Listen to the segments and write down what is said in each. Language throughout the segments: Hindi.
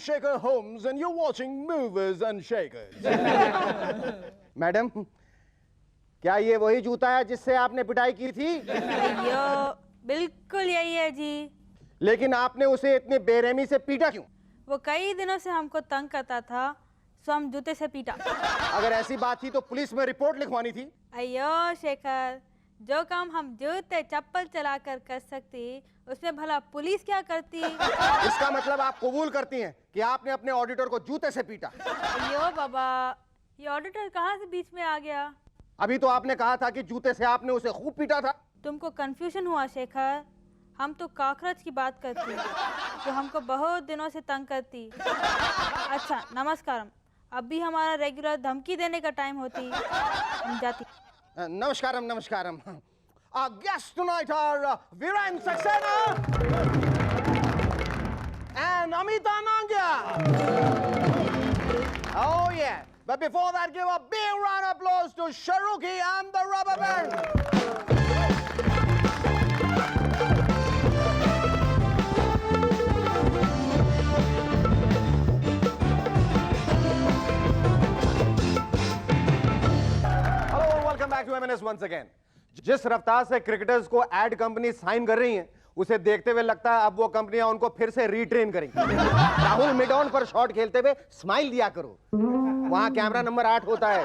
Shaker Holmes and you're watching Movers and Shakers. Madam, क्या ये वही जूता है जिससे आपने पिटाई की थी? अयो, बिल्कुल यही है जी। लेकिन आपने उसे इतने बेरहमी से पीटा क्यों? वो कई दिनों से हमको तंग करता था, सो हम जूते से पीटा। अगर ऐसी बात थी तो पुलिस में रिपोर्ट लिखवानी थी। अयो शेखर, जो काम हम जूते चप्पल चलाकर कर सकती, उसमें भला पुलिस क्या करती? इसका मतलब आप कबूल करती हैं कि आपने अपने ऑडिटर को जूते से पीटा। अयो बाबा, ये ऑडिटर कहाँ से बीच में आ गया? अभी तो आपने कहा था कि जूते से आपने उसे खूब पीटा था। तुमको कंफ्यूजन हुआ शेखर, हम तो कॉकरोच की बात करती, जो हमको बहुत दिनों से तंग करती। अच्छा नमस्कारम, अब भी हमारा रेगुलर धमकी देने का टाइम होती, हम जाती। नमस्कारम नमस्कारम। Our guests tonight are Viren Saxena and Amita Nangia. Oh yeah, but before that give a big round of applause to Sharuki and the Rubber Band. Hello and welcome back to M&S once again. जिस रफ्तार से क्रिकेटर्स को एड कंपनी साइन कर रही हैं, उसे देखते हुए लगता है अब वो कंपनियां उनको फिर से रीट्रेन करेंगी। राहुल मिड ऑन पर शॉट खेलते हुए स्माइल दिया करो, वहां कैमरा नंबर 8 होता है।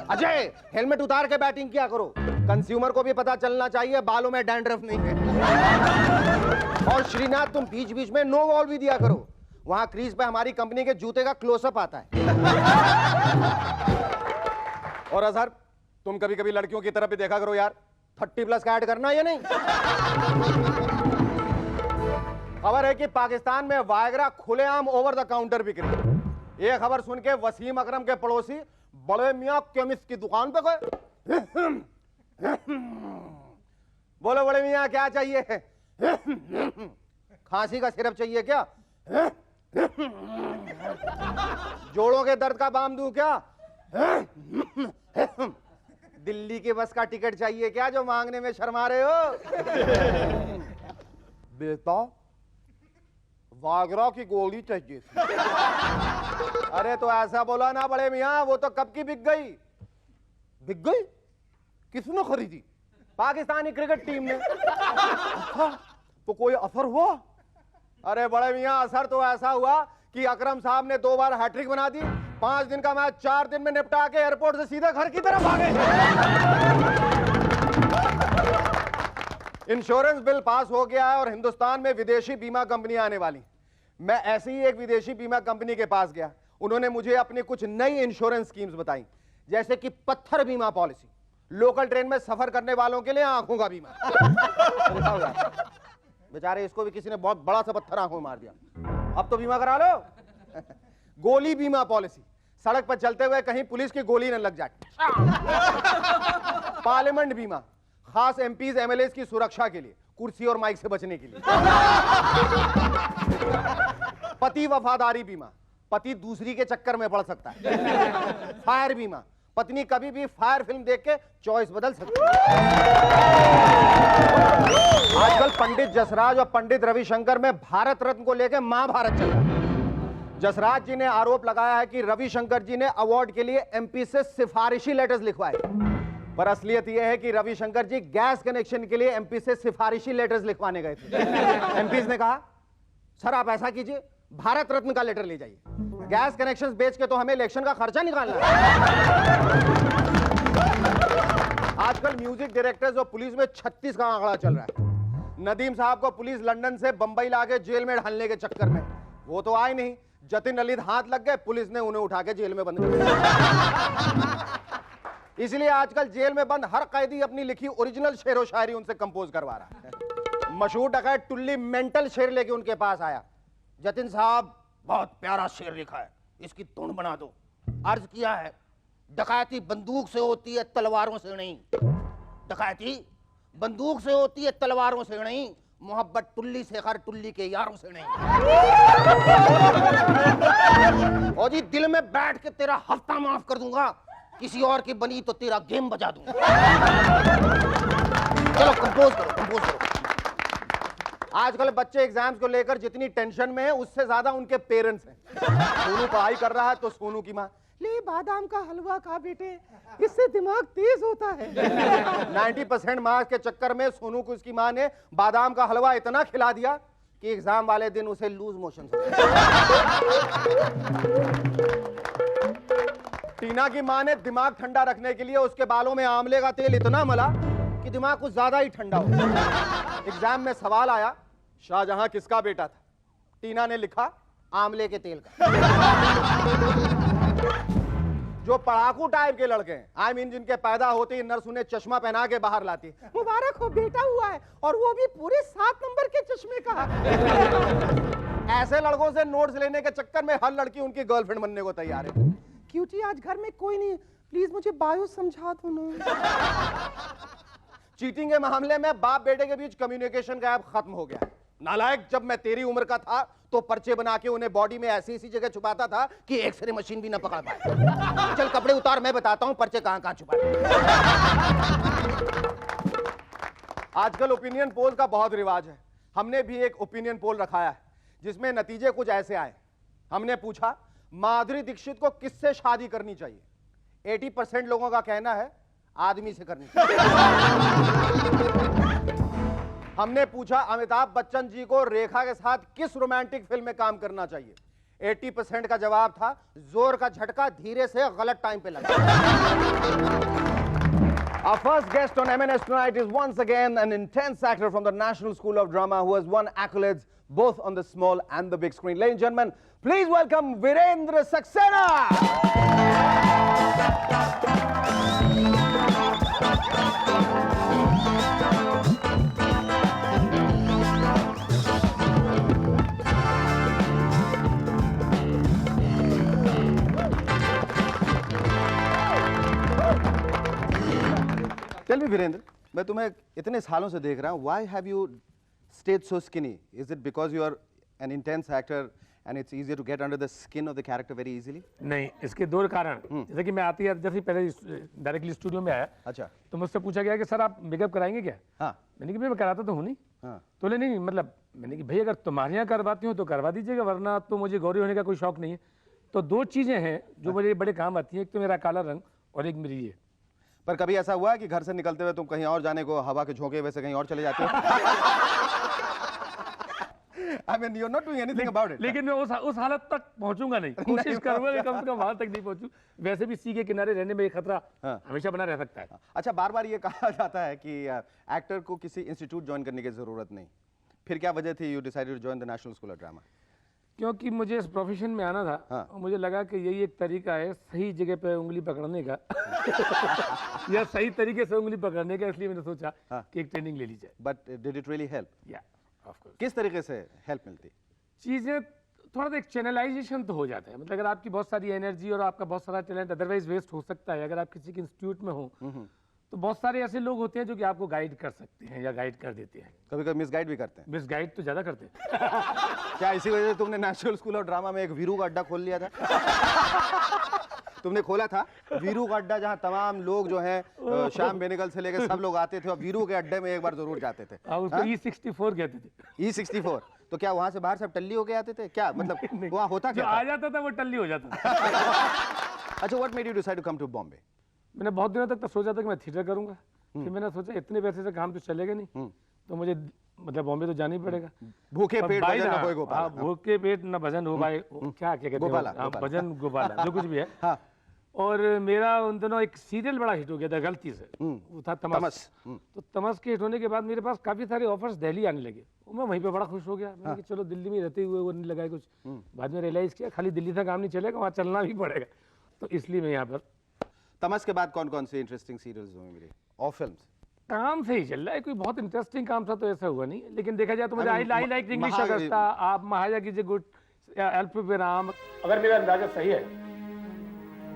अजय, हेलमेट उतार के बैटिंग किया करो, कंज्यूमर को भी पता चलना चाहिए बालों में डैंड्रफ नहीं है। और श्रीनाथ, तुम बीच बीच में नो बॉल भी दिया करो, वहां क्रीज पे हमारी कंपनी के जूते का क्लोजअप आता है। और अजहर, तुम कभी कभी लड़कियों की तरफ भी देखा करो यार, 30+ का ऐड करना या नहीं। खबर है कि पाकिस्तान में वायग्रा खुलेआम ओवर द काउंटर बिक रही है। ये खबर सुन के वसीम अकरम के पड़ोसी बड़े मियां केमिस्ट की दुकान पे गए। बोलो बड़े मियां क्या चाहिए? खांसी का सिरप चाहिए क्या? जोड़ों के दर्द का बाम दूं क्या? दिल्ली की बस का टिकट चाहिए क्या जो मांगने में शर्मा रहे हो? बेटा, वागरा की गोली चाहिए थी। अरे तो ऐसा बोला ना बड़े मियां, वो तो कब की बिक गई। बिक गई? किसने खरीदी? पाकिस्तानी क्रिकेट टीम ने। अच्छा, तो कोई असर हुआ? अरे बड़े मियां, असर तो ऐसा हुआ कि अकरम साहब ने 2 बार हैट्रिक बना दी, 5 दिन का मैच 4 दिन में निपटा के एयरपोर्ट से सीधे घर की तरफ आ गए। इंश्योरेंस बिल पास हो गया है और हिंदुस्तान में विदेशी बीमा कंपनियां आने वाली। मैं ऐसी ही एक विदेशी बीमा कंपनी के पास गया, उन्होंने मुझे अपनी कुछ नई इंश्योरेंस स्कीम्स बताई, जैसे कि पत्थर बीमा पॉलिसी, लोकल ट्रेन में सफर करने वालों के लिए आंखों का बीमा। बेचारे इसको भी किसी ने बहुत बड़ा सा पत्थर आंखों में मार दिया, अब तो बीमा करा लो। गोली बीमा पॉलिसी, सड़क पर चलते हुए कहीं पुलिस की गोली न लग जाए। पार्लियामेंट बीमा, खास एमपीज एमएलएस की सुरक्षा के लिए, कुर्सी और माइक से बचने के लिए। पति वफादारी बीमा, पति दूसरी के चक्कर में पड़ सकता है। फायर बीमा, पत्नी कभी भी फायर फिल्म देख के चॉइस बदल सकती है। आजकल पंडित जसराज और पंडित रविशंकर में भारत रत्न को लेकर महाभारत चल रहा है। जसराज जी ने आरोप लगाया है कि रविशंकर जी ने अवार्ड के लिए एमपी से सिफारिशी लेटर्स लिखवाए, पर असलियत यह है कि रविशंकर जी गैस कनेक्शन के लिए एमपी से सिफारिशी लेटर्स लिखवाने गए थे। एमपीज ने कहा, सर आप ऐसा कीजिए, भारत रत्न का लेटर ले जाइए, गैस कनेक्शंस बेच के तो हमें इलेक्शन का खर्चा निकालना है। आजकल म्यूजिक डायरेक्टर्स और पुलिस में 36 का आंकड़ा चल रहा है। नदीम साहब को पुलिस लंदन से बंबई लाके जेल में ढालने के चक्कर में, वो तो आए नहीं, जतिन ललित हाथ लग गए, पुलिस ने उन्हें उठा के जेल में बंद कर दिया। इसलिए आजकल जेल में बंद हर कैदी अपनी लिखी ओरिजिनल शेर व शायरी उनसे कंपोज करवा रहा है। मशहूर डकैत टुल्ली मेंटल शेर लेके उनके पास आया, जतिन साहब बहुत प्यारा शेर लिखा है, इसकी धुन बना दो। अर्ज किया है, डकैती बंदूक से होती है तलवारों से नहीं, डकैती बंदूक से होती है तलवारों से नहीं, मोहब्बत टुल्ली से हर टुल्ली के यारों से नहीं। और जी दिल में बैठ के तेरा हफ्ता माफ कर दूंगा, किसी और की बनी तो तेरा गेम बजा दूंगा। चलो कंपोज करो, कंपोज करो। आजकल बच्चे एग्जाम्स को लेकर जितनी टेंशन में है उससे ज्यादा उनके पेरेंट्स हैं। सोनू पढ़ाई कर रहा है तो सोनू की माँ, ले बादाम का हलवा खा बेटे, इससे दिमाग तेज होता है। 90% मार्क्स के चक्कर में सोनू को उसकी माँ ने बादाम का हलवा इतना खिला दिया कि एग्जाम वाले दिन उसे लूज मोशन हो गए। टीना की माँ ने दिमाग ठंडा रखने के लिए उसके बालों में आंवले का तेल इतना मला कि दिमाग कुछ ज्यादा ही ठंडा हो गया। एग्जाम में सवाल आया, शाहजहां किसका बेटा था? टीना ने लिखा, आंवले के तेल का। जो पढ़ाकू टाइप के लड़के हैं, आई मीन जिनके पैदा होते ही नर्स उन्हें चश्मा पहना के बाहर लाती है, मुबारक हो बेटा हुआ है, और वो भी पूरे 7 नंबर के चश्मे का। ऐसे लड़कों से नोट्स लेने के चक्कर में हर लड़की उनकी गर्लफ्रेंड बनने को तैयार है। क्यूटी आज घर में कोई नहीं, प्लीज मुझे बायो समझा दो ना। चीटिंग के मामले में बाप बेटे के बीच कम्युनिकेशन गैप खत्म हो गया। नालायक, जब मैं तेरी उम्र का था तो पर्चे बना के उन्हें बॉडी में ऐसी जगह छुपाता था कि एक्सरे मशीन भी ना पकड़ पाए। चल कपड़े उतार, मैं बताता हूं पर्चे कहां कहां छुपा। आजकल ओपिनियन पोल का बहुत रिवाज है। हमने भी एक ओपिनियन पोल रखाया है जिसमें नतीजे कुछ ऐसे आए। हमने पूछा, माधुरी दीक्षित को किससे शादी करनी चाहिए? 80% लोगों का कहना है आदमी से करनी चाहिए। हमने पूछा, अमिताभ बच्चन जी को रेखा के साथ किस रोमांटिक फिल्म में काम करना चाहिए? 80% का जवाब था जोर का झटका धीरे से गलत टाइम पे लगा। Our first guest on MNS tonight is once again an intense actor from the National School of Drama who has won accolades both on the small and the big screen. Ladies and gentlemen, please welcome Virendra Saxena. Tell me, Virendra, मैं तुम्हें इतने सालों से देख रहा हूँ. Why have you stayed so skinny? Is it because you are an intense actor and it's easier to get under the skin of the character very easily? नहीं, इसके दो कारण। जैसे कि मैं आती है जैसे पहले डायरेक्टली स्टूडियो में आया, अच्छा, तो मुझसे पूछा गया कि सर आप मेकअप कराएंगे क्या? हाँ, मैंने कहा मैं कराता तो हूँ नहीं। हाँ, तो बोले नहीं, मतलब मैंने कि भाई अगर तुम्हारे यहाँ करवाती हूँ तो करवा दीजिएगा, वरना तो मुझे गौरी होने का कोई शौक नहीं है। तो दो चीज़ें हैं जो मुझे बड़े काम आती हैं, एक तो मेरा काला रंग और एक मेरी ये। पर कभी ऐसा हुआ है कि घर से निकलते हुए तुम कहीं और जाने को हवा के झोंके वैसे कहीं और चले जाते हो? I mean, you're not doing anything about it. लेकिन मैं उस हालत तक पहुंचूंगा नहीं, कोशिश करूंगा कि कम से कम वहां तक नहीं पहुंचूं। वैसे भी सी के किनारे रहने में एक खतरा हमेशा बना रह सकता है। अच्छा, बार बार ये कहा जाता है कि एक्टर को किसी इंस्टीट्यूट ज्वाइन करने की जरूरत नहीं, फिर क्या वजह थी you decided to join the National School of Drama? क्योंकि मुझे इस प्रोफेशन में आना था, और मुझे लगा कि यही एक तरीका है सही जगह पे उंगली पकड़ने का या सही तरीके से उंगली पकड़ने का, इसलिए मैंने सोचा कि एक ट्रेनिंग ले ली जाए। But did it really help? या ऑफ कोर्स। किस तरीके से हेल्प मिलती? चीज़ें थोड़ा सा एक चैनलाइजेशन तो हो जाता है, मतलब अगर आपकी बहुत सारी एनर्जी और आपका बहुत सारा टैलेंट अदरवाइज वेस्ट हो सकता है। अगर आप किसी के इंस्टीट्यूट में हो तो बहुत सारे ऐसे लोग होते हैं जो कि आपको गाइड कर सकते हैं या गाइड कर देते हैं। कभी कभी मिसगाइड भी करते हैं। मिसगाइड तो ज़्यादा करते हैं। क्या इसी वजह से तुमने नेशनल स्कूल ऑफ ड्रामा में एक वीरू का अड्डा खोल लिया था? तुमने खोला था वीरू का अड्डा, जहां तमाम लोग जो हैं श्याम बेनेगल से लेकर सब लोग आते थे और वीरू के अड्डे में एक बार जरूर जाते थे। उसको E64 कहते थे। E64? तो क्या वहां से बाहर सब टल्ली होके आते थे क्या? मतलब वहां होता क्या? जो आ जाता था वो टल्ली हो जाता था। अच्छा, what made you decide to come to Bombay? मैंने बहुत दिनों तक तो सोचा था कि मैं थिएटर करूंगा, फिर मैंने सोचा इतने पैसे से काम तो चलेगा नहीं, तो मुझे मतलब बॉम्बे तो जाना ही पड़ेगा। भूखे पेट भजन न होए गोपाला। भूखे पेट न भजन हो भाई, क्या कहते हैं, भजन गोपाला, जो कुछ भी है। और मेरा उन दिनों एक सीरियल बड़ा हिट हो गया था गलती से, वो था तमस। तो तमस के हिट होने के बाद मेरे पास काफी सारे ऑफर्स दिल्ली आने लगे, मैं वहीं पे बड़ा खुश हो गया। मैंने कहा चलो दिल्ली में रहते हुए वो नहीं लगाए कुछ। बाद में रियलाइज किया खाली दिल्ली से काम नहीं चलेगा, वहाँ चलना भी पड़ेगा, तो इसलिए मैं यहाँ पर। तमस के बाद कौन कौन से इंटरेस्टिंग सीरियल्स हुए मेरे और फिल्म्स? काम से ही चल रहा है, कोई बहुत इंटरेस्टिंग काम था तो ऐसा हुआ नहीं, लेकिन देखा जाए तो मुझे आई लाइक इंग्लिश अगस्ता, आप महाया की जे गुड, एल्फ विराम। अगर मेरा अंदाजा सही है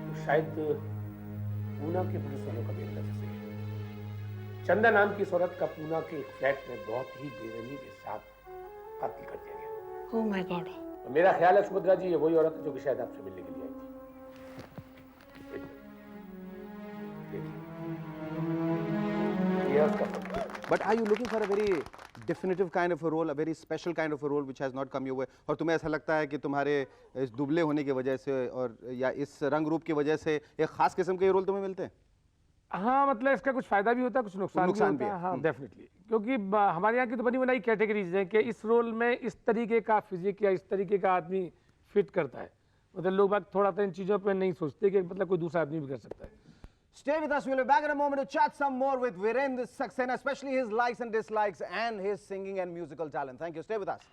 तो शायद पूना के पुलिस वालों का भी अंदाजा सही है। चंदा नाम की इस औरत का पूना के एक फ्लैट में बहुत ही बेरहमी के साथ कत्ल कर दिया गया। Oh my God. मेरा ख्याल है सुभद्रा जी ये वही औरत है जो कि शायद आपसे मिलने के लिए आई थी। But are you looking for a very definitive kind of a role, a very special kind of a role which has not come your way? और तुम्हें ऐसा लगता है कि तुम्हारे इस दुबले होने की वजह से और या इस रंग रूप की वजह से एक खास किस्म के रोल तुम्हें मिलते हैं? हाँ, मतलब इसका कुछ फायदा भी होता है, कुछ नुकसान भी होता है। हाँ, डेफिनेटली, क्योंकि हमारे यहाँ की तो बनी बनाई कैटेगरीज हैं कि इस रोल में इस तरीके का फिजिक या इस तरीके का आदमी फिट करता है। मतलब लोग बात थोड़ा सा इन चीज़ों पर नहीं सोचते कि मतलब कोई दूसरा आदमी भी कर सकता है। Stay with us. We'll be back in a moment to chat some more with Virendra Saxena, especially his likes and dislikes and his singing and musical talent. Thank you. Stay with us.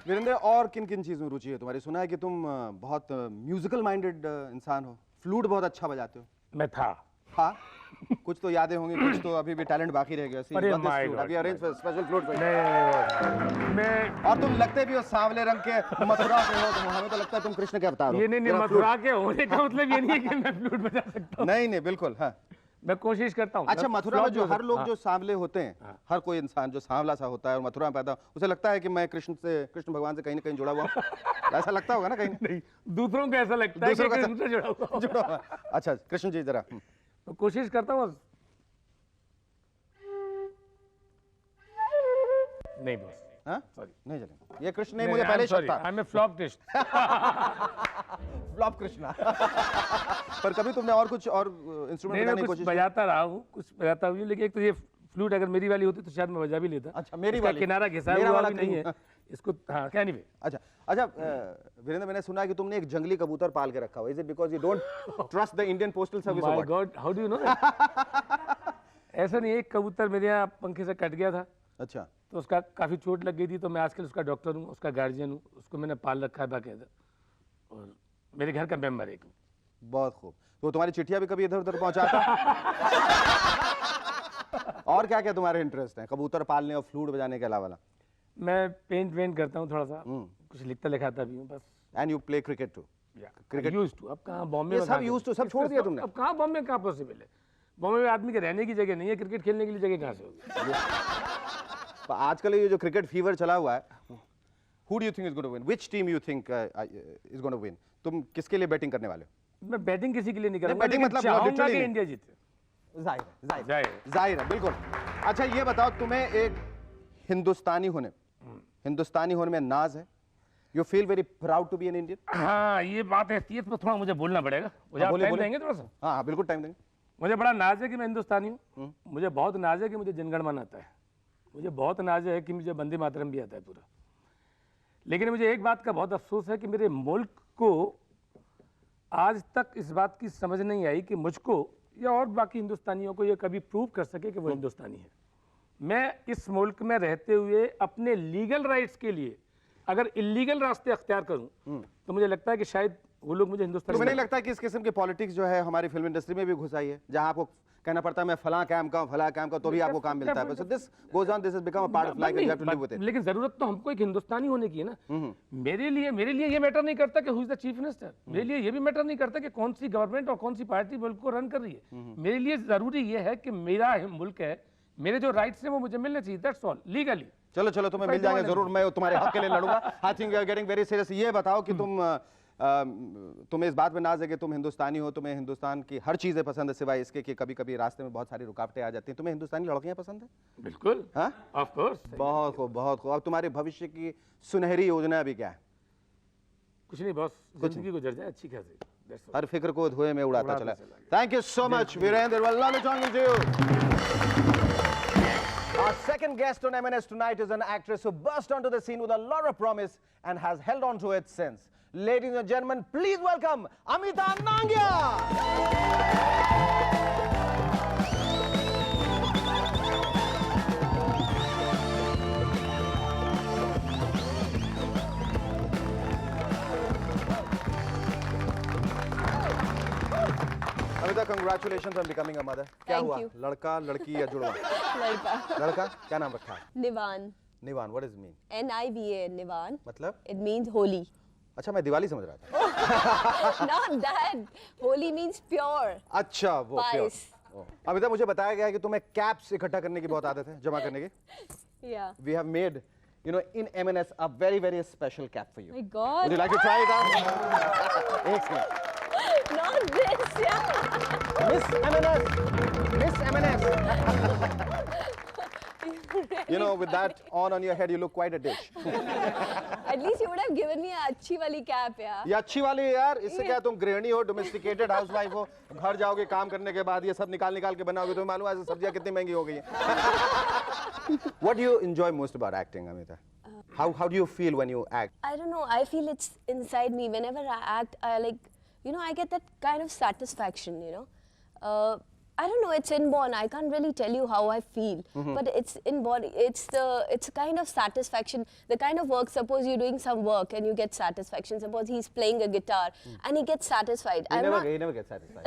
Virendra, और किन किन चीज़ में रुचि है तुम्हारी? सुना है कि तुम बहुत म्यूजिकल माइंडेड इंसान हो, फ्लूट बहुत अच्छा बजाते हो। मैं था। हाँ, कुछ तो यादें होंगी, कुछ तो अभी भी टैलेंट बाकी रह गया। अरे माय गॉड, अभी अरेंज स्पेशल फ्लूट पे। मैं और तुम लगते भी हो सांवले रंग के, मथुरा के हो, तो हमें तो लगता है तुम कृष्ण के अवतार हो। ये नहीं, मथुरा के होने का मतलब ये नहीं है कि मैं फ्लूट बजा सकता हूँ। नहीं नहीं, बिल्कुल। हाँ, मैं कोशिश करता हूँ। अच्छा, मथुरा में जो हर लोग जो सांवले होते हैं, हाँ। हर कोई इंसान जो सांवला सा होता है और मथुरा में पैदा, उसे लगता है कि मैं कृष्ण भगवान से कहीं ना कहीं जुड़ा हुआ हूँ। ऐसा लगता होगा ना कहीं? नहीं, दूसरों को ऐसा लगता है कि कृष्ण से जुड़ा हुआ। जुड़ा हुआ। अच्छा कृष्ण जी जरा। तो कोशिश करता हूँ। नहीं बॉस, हाँ सॉरी, नहीं चलेगा ये कृष्ण नहीं, मुझे पहले शक था। I am a flop Krishna. Flop Krishna. पर कभी तुमने और कुछ और इंस्ट्रूमेंट बजाने की कोशिश की? बजाता रहा हूँ, कुछ बजाता हूँ, लेकिन एक तो ये फ्लूट अगर मेरी वाली होती तो शायद मैं बजा भी लेता। अच्छा, मेरी इसका वाली किनारा घिसा हुआ भी नहीं है इसको। हाँ, क्या नहीं भाई। अच्छा अच्छा, वीरेंद्र, मैंने सुना है कि तुमने एक जंगली कबूतर पाल के रखा हुआ। Is it because you don't trust the Indian postal service? My God, how do you know? ऐसा नहीं, एक कबूतर मेरे यहाँ पंखे से कट गया था। अच्छा, तो उसका काफ़ी चोट लग गई थी, तो मैं आजकल उसका डॉक्टर हूँ, उसका गार्जियन हूँ, उसको मैंने पाल रखा है बाकायदा, और मेरे घर का मेंबर एक। बहुत खूब। तो तुम्हारी चिट्ठियाँ भी कभी इधर उधर पहुँचाता? और क्या क्या तुम्हारे इंटरेस्ट हैं कबूतर पालने और फ्लूट बजाने के अलावा? मैं पेंट वेंट करता हूँ थोड़ा सा, कुछ लिखता लिखाता भी हूँ बस। And you play cricket too? Cricket used to. अब कहाँ बॉम्बे में? सब यूज्ड टू, सब छोड़ दिया तुमने? अब कहाँ बॉम्बे में, कहाँ पॉसिबल है? बॉम्बे में आदमी के रहने की जगह नहीं है, क्रिकेट खेलने के लिए जगह कहाँ से होगी? आजकल ये जो क्रिकेट फीवर चला हुआ है, who do you think is going to win? Which team you think is going to win? तुम किसके लिए बैटिंग करने वाले हो? मैं बैटिंग किसी के लिए नहीं करूँगा, बैटिंग लेकिन मतलब चाहूँगा literally कि नहीं। इंडिया जीते। जाहिर है, बिल्कुल। अच्छा ये बताओ, तुम्हें एक हिंदुस्तानी होने में नाज है? You feel very proud to be an Indian? हाँ, ये बात है, तो थोड़ा मुझे बोलना पड़ेगा। मुझे आप टाइम देंगे थोड़ा सा? हाँ बिल्कुल टाइम देंगे। मुझे बड़ा नाज है कि मैं हिंदुस्तानी हूँ, मुझे बहुत नाज है कि मुझे जनगण मन आता है, मुझे बहुत नाज है कि मुझे वंदे मातरम भी आता है पूरा। लेकिन मुझे एक बात का बहुत अफसोस है कि मेरे मुल्क को आज तक इस बात की समझ नहीं आई कि मुझको या और बाकी हिंदुस्तानियों को ये कभी प्रूव कर सके कि वो हिंदुस्तानी है। मैं इस मुल्क में रहते हुए अपने लीगल राइट्स के लिए अगर इलीगल रास्ते अख्तियार करूं तो मुझे लगता है कि शायद वो लोग मुझे हिंदुस्तानी। तुम्हें नहीं लगता है कि इस किस्म की पॉलिटिक्स जो है हमारी फिल्म इंडस्ट्री में भी घुस आई है, जहां आपको कहना पड़ता है मैं फलां काम का तो भी आपको काम मिलता है? So this goes on, this has become a part of life and you have to live with it. लेकिन जरूरत तो हमको एक हिंदुस्तानी होने की है ना। मेरे लिए ये मैटर नहीं करता कि who is the chief minister, मेरे लिए ये भी मैटर नहीं करता कि कौन सी गवर्नमेंट और कौन सी पार्टी मुल्क को रन कर रही है। मेरे लिए जरूरी ये है कि मेरा मुल्क है, मेरे जो राइट्स हैं वो मुझे मिलने चाहिए, दैट्स ऑल, लीगली। चलो चलो, तुम्हें मिल जाएंगे जरूर, मैं तुम्हारे हक के लिए लड़ूंगा। I think you are getting very serious. ये बताओ कि तुम्हें इस बात में नाज है कि तुम हिंदुस्तानी हो, तुम्हें हिंदुस्तान की हर चीजें पसंद है सिवाय इसके कि कभी कभी रास्ते में बहुत सारी रुकावटें आ जाती हैं। तुम्हें हिंदुस्तानी लड़कियां पसंद है? बिल्कुल, हाँ, ऑफ कोर्स। बहुत खूब, बहुत खूब। अब तुम्हारे भविष्य की सुनहरी योजना अभी क्या है? कुछ नहीं बॉस, जिंदगी गुजर जाए अच्छी खासी, दैट्स ऑल। हर फिक्र को धुएं में उड़ाता चला। Thank you so much Virendra, lovely talking to you. Our second guest on M&S tonight is an actress who burst onto the scene with a lot of promise and has held on to it since. Ladies and gentlemen, please welcome Amita Nangia. Amita, congratulations on becoming a mother. क्या Thank हुआ? you. लड़का, लड़की या जुड़वा? लड़का। क्या नाम रखा है? Nivan. निवान, what does it mean? N-I-V-A, Nivan. मतलब? It means holy. अच्छा, मैं दिवाली समझ रहा था। Not that. Holy means pure. अच्छा, वो Pious. अमिता, मुझे बताया गया है कि तुम्हें कैप्स इकट्ठा करने की बहुत आदत है, जमा करने की। Yeah. We have made, you know, in M&S a very, very special cap for you. My God. Would you like to try it out? एक second. Not this, yeah. Miss M&S. Miss M&S. You know, with that on your head, you look quite a dish. At least you would have given me a अच्छी वाली cap, yeah. ये अच्छी वाली है यार, इससे क्या तुम गृहिणी हो, डोमेस्टिकेटेड हाउसवाइफ हो, घर जाओगे काम करने के बाद ये सब निकाल के बनाओगे, तुम्हें मालूम है ऐसे सब्जियां कितनी महंगी हो गई हैं. What do you enjoy most about acting, Amita? How do you feel when you act? I don't know. I feel it's inside me. Whenever I act, I get that kind of satisfaction, I don't know, it's inborn. I can't really tell you how I feel, but it's inborn. It's a kind of satisfaction. The kind of work, suppose you're doing some work and you get satisfaction. Suppose he's playing a guitar and he gets satisfied. He never gets satisfied.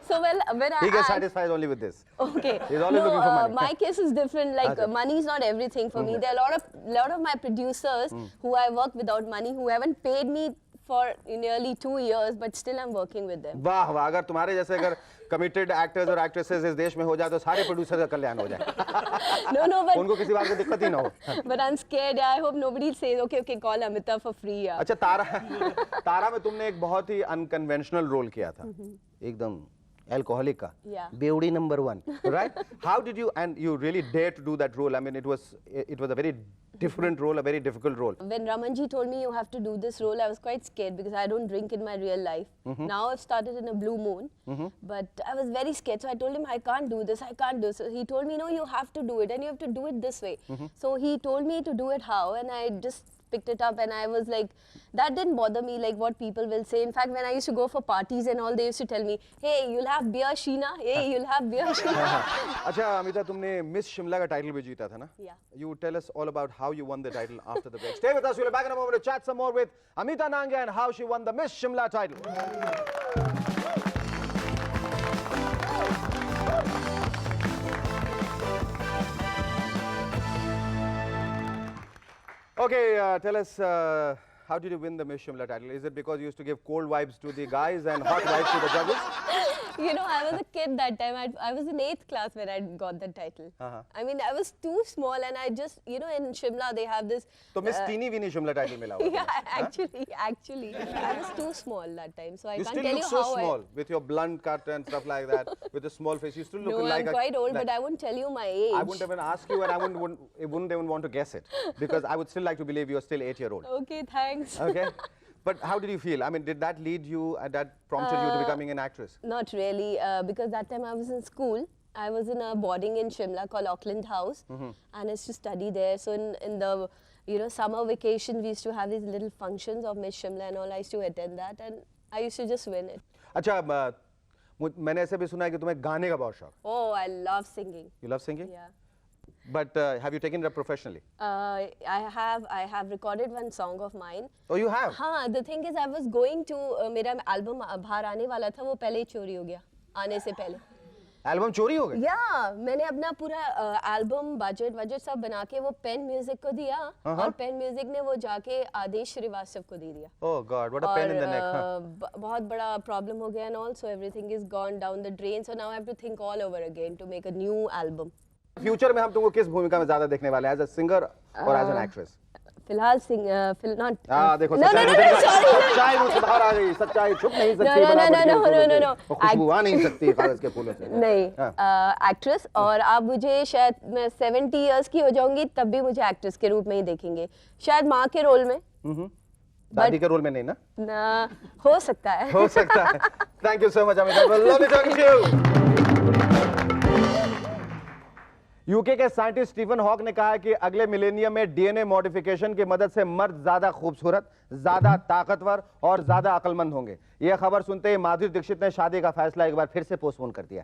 So when He gets satisfied only with this. Okay. He's always looking for money. My case is different. Like Okay. money is not everything for me. There are a lot of my producers who I work without money, who haven't paid me for nearly 2 years, but still I'm working with them. वाह वाह, अगर तुम्हारे जैसे अगर कमिटेड एक्टर्स और एक्ट्रेसेस इस देश में हो जाए तो सारे प्रोड्यूसर का कल्याण हो जाए. No, but उनको किसी बात की दिक्कत ही ना हो. but I'm scared. I hope nobody says, okay, call Amita for free. Yeah. अच्छा, तारा में तुमने एक बहुत ही अनकन्वेंशनल रोल किया था, एकदम एल्कोहलिक का, Yeah. बेवड़ी number 1, right? How did you, and you really dared to do that role? I mean, it was a very different role, a very difficult role. When Ramanji told me you have to do this role, I was quite scared because I don't drink in my real life. Now I've started in a blue moon, but I was very scared. So I told him, I can't do this, I can't do this. So he told me, no, you have to do it and you have to do it this way. So he told me to do it how, and I just picked it up and I was like, that didn't bother me like what people will say. In fact, when I used to go for parties and all, they used to tell me, hey, you'll have beer, Sheena. Hey, you'll have beer, Sheena. अच्छा अमिता, तुमने मिस शिमला का टाइटल भी जीता था ना? Yeah. You tell us all about how you won the title after the break. Stay with us. We'll be back in a moment to chat some more with Amita Nangia and how she won the Miss Shimla title. Okay, tell us, how did you win the Miss Shimla title? Is it because you used to give cold vibes to the guys and hot vibes to the judges? You know, I was a kid that time. I was in 8th class when I got the title. I mean, I was too small and I just, in Shimla they have this... तो Miss Teeny Weeny Shimla title मिला होगा. Yeah, actually, I was too small that time, so I You can't still tell look you so how small with your blunt cut and stuff like that, with a small face. You still look No, like I'm quite old, but I won't tell you my age. I wouldn't even ask you, and I wouldn't even want to guess it, because I would still like to believe you're still 8-year-old. Okay, thanks. Okay, but how did you feel? I mean, did that lead you, and that prompted you to becoming an actress? Not really, because that time I was in school. I was in a boarding in Shimla called Auckland House, and I used to study there. So in the summer vacation, we used to have these little functions of Miss Shimla and all. I used to attend that, and I used to just win it. अच्छा, मैंने ऐसे भी सुना है कि तुम्हें गाने का बहुत शौक. Oh, I love singing. You love singing? Yeah. But have you taken it up professionally? I have recorded one song of mine. Oh, you have? हाँ, the thing is I was going to मेरा album बाहर आने वाला था, वो पहले ही चोरी हो गया आने से पहले. एल्बम चोरी हो गई? Yeah, मैंने अपना पूरा एल्बम बजट सब बना के वो पेन म्यूजिक को दिया और पेन म्यूजिक ने वो जाके आदेश श्रीवास्तव को दे दिया. Oh God, what a pain in the neck. बहुत बड़ा प्रॉब्लम हो गया and also everything is gone down the drain, so now I have to think all over again to make a new album. Future में हम तुमको किस भूमिका में ज्यादा देखने वाले हैं, एज अ सिंगर और एज एन एक्ट्रेस? फिलहाल नॉट देखो no, सच्चाई मुझसे बाहर आ गई, सच्चाई छुप नहीं सकती. No. खुशबू आ नहीं सकती कागज के फूलों से. नहीं, एक्ट्रेस. और आप मुझे शायद मैं 70 इयर्स की हो जाऊंगी तब भी मुझे एक्ट्रेस के रूप में ही देखेंगे, शायद माँ के रोल में. दादी के रोल में नहीं ना? हो सकता है. हो सकता है. Thank you so much Amita, lovely talking to you. UK के साइंटिस्ट स्टीफन हॉक ने कहा है कि अगले मिलेनियम में डीएनए मॉडिफिकेशन की मदद से मर्द ज्यादा खूबसूरत, ज्यादा ताकतवर और ज्यादा अक्लमंद होंगे. यह खबर सुनते ही माधुरी दीक्षित ने शादी का फैसला एक बार फिर से पोस्टपोन कर दिया.